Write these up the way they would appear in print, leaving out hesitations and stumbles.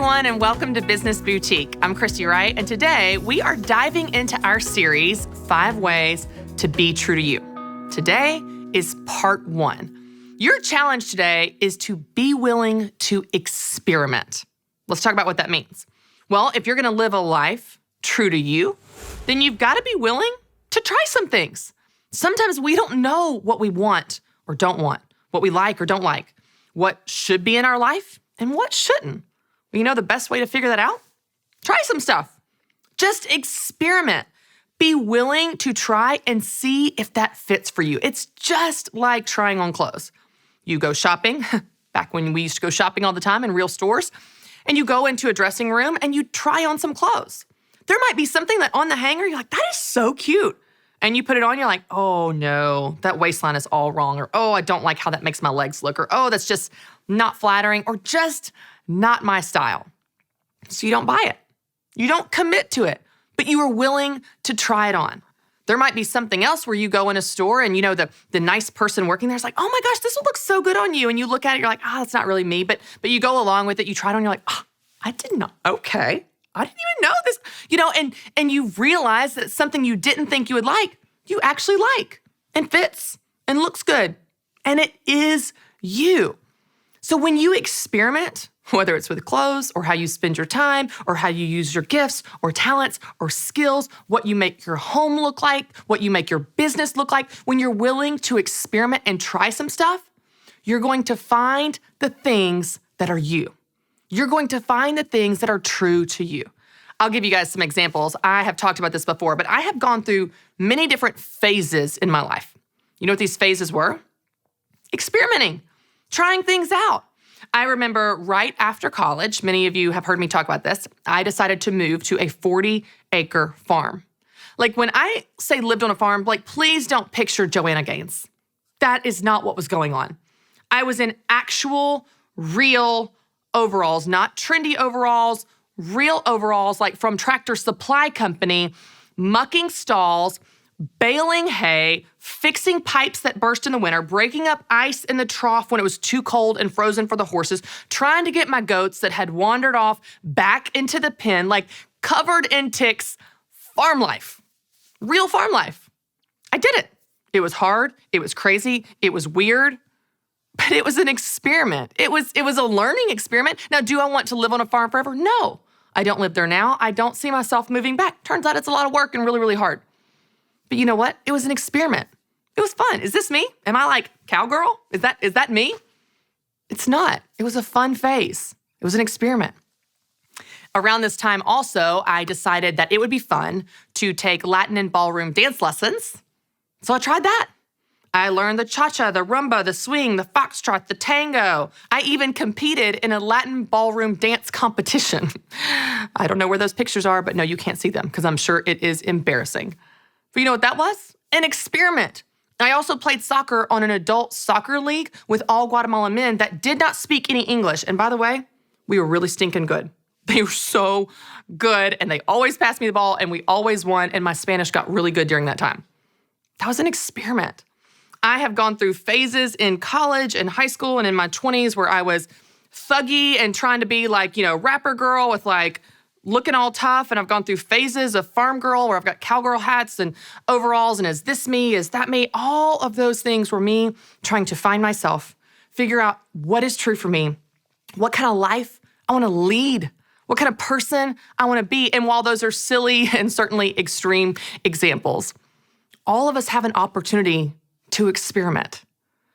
everyone, and welcome to Business Boutique. I'm Christy, Wright, and today we are diving into our series, 5 Ways to Be True to You. Today is part 1. Your challenge today is to be willing to experiment. Let's talk about what that means. Well, if you're going to live a life true to you, then you've got to be willing to try some things. Sometimes we don't know what we want or don't want, what we like or don't like, what should be in our life and what shouldn't. Well, you know the best way to figure that out? Try some stuff. Just experiment. Be willing to try and see if that fits for you. It's just like trying on clothes. You go shopping, back when we used to go shopping all the time in real stores, and you go into a dressing room and you try on some clothes. There might be something that on the hanger, you're like, that is so cute. And you put it on, you're like, oh no, that waistline is all wrong. Or, oh, I don't like how that makes my legs look. Or, oh, that's just not flattering. Or just not my style. So you don't buy it. You don't commit to it, but you are willing to try it on. There might be something else where you go in a store and you know the nice person working there is like, oh my gosh, this will look so good on you. And you look at it, you're like, that's not really me. But you go along with it, you try it on, you're like, I didn't know. Okay. I didn't even know this. And you realize that something you didn't think you would like, you actually like and fits and looks good. And it is you. So when you experiment, whether it's with clothes or how you spend your time or how you use your gifts or talents or skills, what you make your home look like, what you make your business look like, when you're willing to experiment and try some stuff, you're going to find the things that are you. You're going to find the things that are true to you. I'll give you guys some examples. I have talked about this before, but I have gone through many different phases in my life. You know what these phases were? Experimenting, trying things out. I remember right after college, many of you have heard me talk about this, I decided to move to a 40-acre farm. Like when I say lived on a farm, like please don't picture Joanna Gaines. That is not what was going on. I was in actual, real overalls, not trendy overalls, real overalls like from Tractor Supply Company, mucking stalls, baling hay, fixing pipes that burst in the winter, breaking up ice in the trough when it was too cold and frozen for the horses, trying to get my goats that had wandered off back into the pen, like covered in ticks, farm life, real farm life. I did it. It was hard. It was crazy. It was weird, but it was an experiment. It was a learning experiment. Now, do I want to live on a farm forever? No, I don't live there now. I don't see myself moving back. Turns out it's a lot of work and really, really hard. But you know what? It was an experiment. It was fun. Is this me? Am I like cowgirl? Is that me? It's not. It was a fun phase. It was an experiment. Around this time also, I decided that it would be fun to take Latin and ballroom dance lessons. So I tried that. I learned the cha-cha, the rumba, the swing, the foxtrot, the tango. I even competed in a Latin ballroom dance competition. I don't know where those pictures are, but no, you can't see them because I'm sure it is embarrassing. But you know what that was? An experiment. I also played soccer on an adult soccer league with all Guatemalan men that did not speak any English. And by the way, we were really stinking good. They were so good, and they always passed me the ball, and we always won, and my Spanish got really good during that time. That was an experiment. I have gone through phases in college and high school and in my 20s where I was thuggy and trying to be like, rapper girl with like looking all tough. And I've gone through phases of farm girl where I've got cowgirl hats and overalls and is this me, is that me? All of those things were me trying to find myself, figure out what is true for me, what kind of life I want to lead, what kind of person I want to be. And while those are silly and certainly extreme examples, all of us have an opportunity to experiment.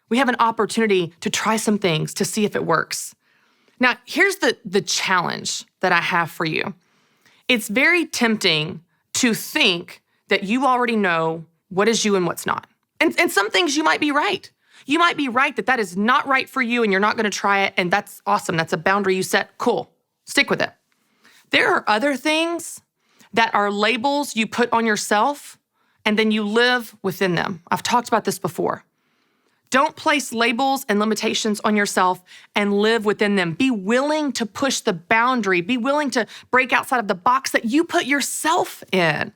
We have an opportunity to try some things to see if it works. Now, here's the challenge that I have for you. It's very tempting to think that you already know what is you and what's not. And some things you might be right. You might be right that is not right for you and you're not going to try it, and that's awesome. That's a boundary you set. Cool. Stick with it. There are other things that are labels you put on yourself and then you live within them. I've talked about this before. Don't place labels and limitations on yourself and live within them. Be willing to push the boundary. Be willing to break outside of the box that you put yourself in,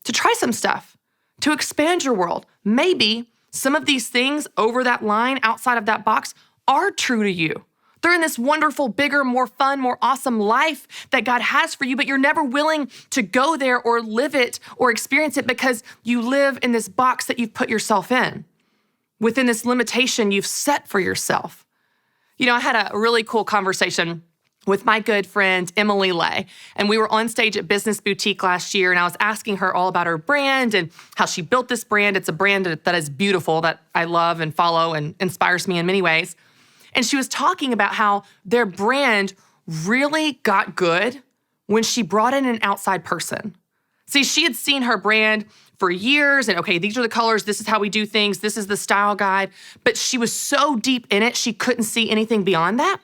to try some stuff, to expand your world. Maybe some of these things over that line, outside of that box, are true to you. They're in this wonderful, bigger, more fun, more awesome life that God has for you, but you're never willing to go there or live it or experience it because you live in this box that you've put yourself in, within this limitation you've set for yourself. You know, I had a really cool conversation with my good friend, Emily Lay. And we were on stage at Business Boutique last year, and I was asking her all about her brand and how she built this brand. It's a brand that is beautiful, that I love and follow and inspires me in many ways. And she was talking about how their brand really got good when she brought in an outside person. See, she had seen her brand for years and, okay, these are the colors, this is how we do things, this is the style guide. But she was so deep in it, she couldn't see anything beyond that.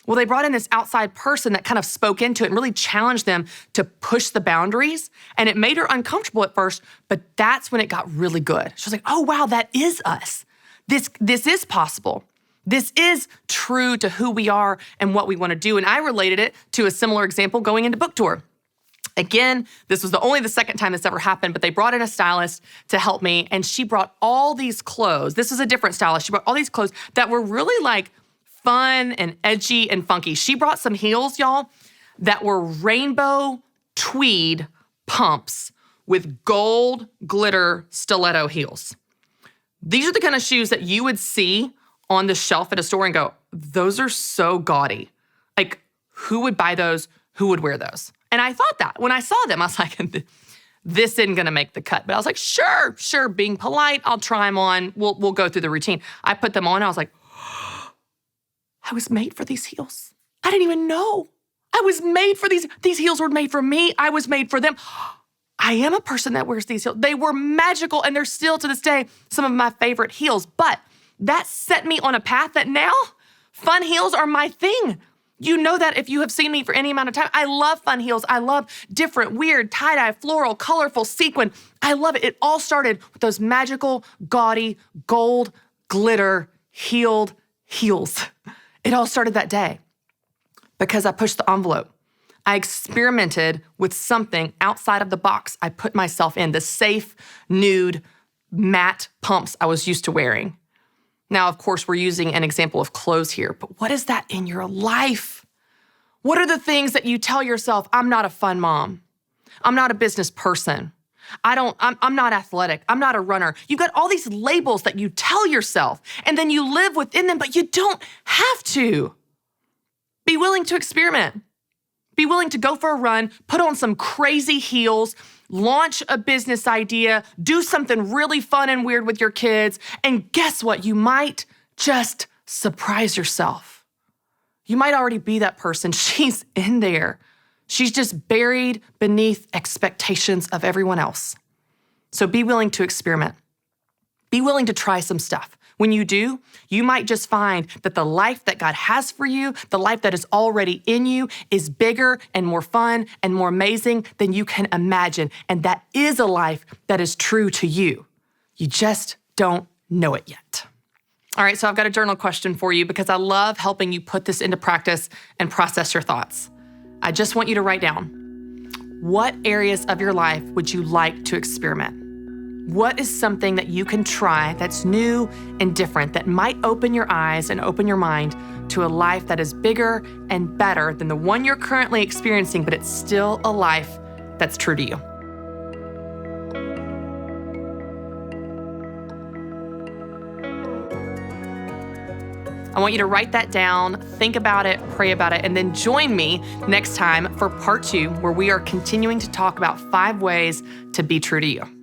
Well, they brought in this outside person that kind of spoke into it and really challenged them to push the boundaries. And it made her uncomfortable at first, but that's when it got really good. She was like, oh, wow, that is us. This is possible. This is true to who we are and what we want to do. And I related it to a similar example going into book tour. Again, this was only the second time this ever happened, but they brought in a stylist to help me, and she brought all these clothes. This was a different stylist. She brought all these clothes that were really like fun and edgy and funky. She brought some heels, y'all, that were rainbow tweed pumps with gold glitter stiletto heels. These are the kind of shoes that you would see on the shelf at a store and go, those are so gaudy. Like, who would buy those? Who would wear those? And I thought that when I saw them, I was like, this isn't gonna make the cut. But I was like, sure, being polite, I'll try them on. We'll go through the routine. I put them on, I was like, I was made for these heels. I didn't even know. I was made for these. These heels were made for me. I was made for them. I am a person that wears these heels. They were magical, and they're still to this day some of my favorite heels. But that set me on a path that now fun heels are my thing. You know that if you have seen me for any amount of time. I love fun heels. I love different, weird, tie-dye, floral, colorful, sequin. I love it. It all started with those magical, gaudy, gold, glitter, heeled heels. It all started that day because I pushed the envelope. I experimented with something outside of the box I put myself in, the safe, nude, matte pumps I was used to wearing. Now, of course, we're using an example of clothes here, but what is that in your life? What are the things that you tell yourself, I'm not a fun mom. I'm not a business person. I'm not athletic. I'm not a runner. You've got all these labels that you tell yourself, and then you live within them, but you don't have to. Be willing to experiment. Be willing to go for a run, put on some crazy heels, launch a business idea, do something really fun and weird with your kids, and guess what? You might just surprise yourself. You might already be that person. She's in there. She's just buried beneath expectations of everyone else. So be willing to experiment. Be willing to try some stuff. When you do, you might just find that the life that God has for you, the life that is already in you, is bigger and more fun and more amazing than you can imagine. And that is a life that is true to you. You just don't know it yet. All right, so I've got a journal question for you because I love helping you put this into practice and process your thoughts. I just want you to write down, what areas of your life would you like to experiment? What is something that you can try that's new and different that might open your eyes and open your mind to a life that is bigger and better than the one you're currently experiencing, but it's still a life that's true to you? I want you to write that down, think about it, pray about it, and then join me next time for part 2, where we are continuing to talk about 5 ways to be true to you.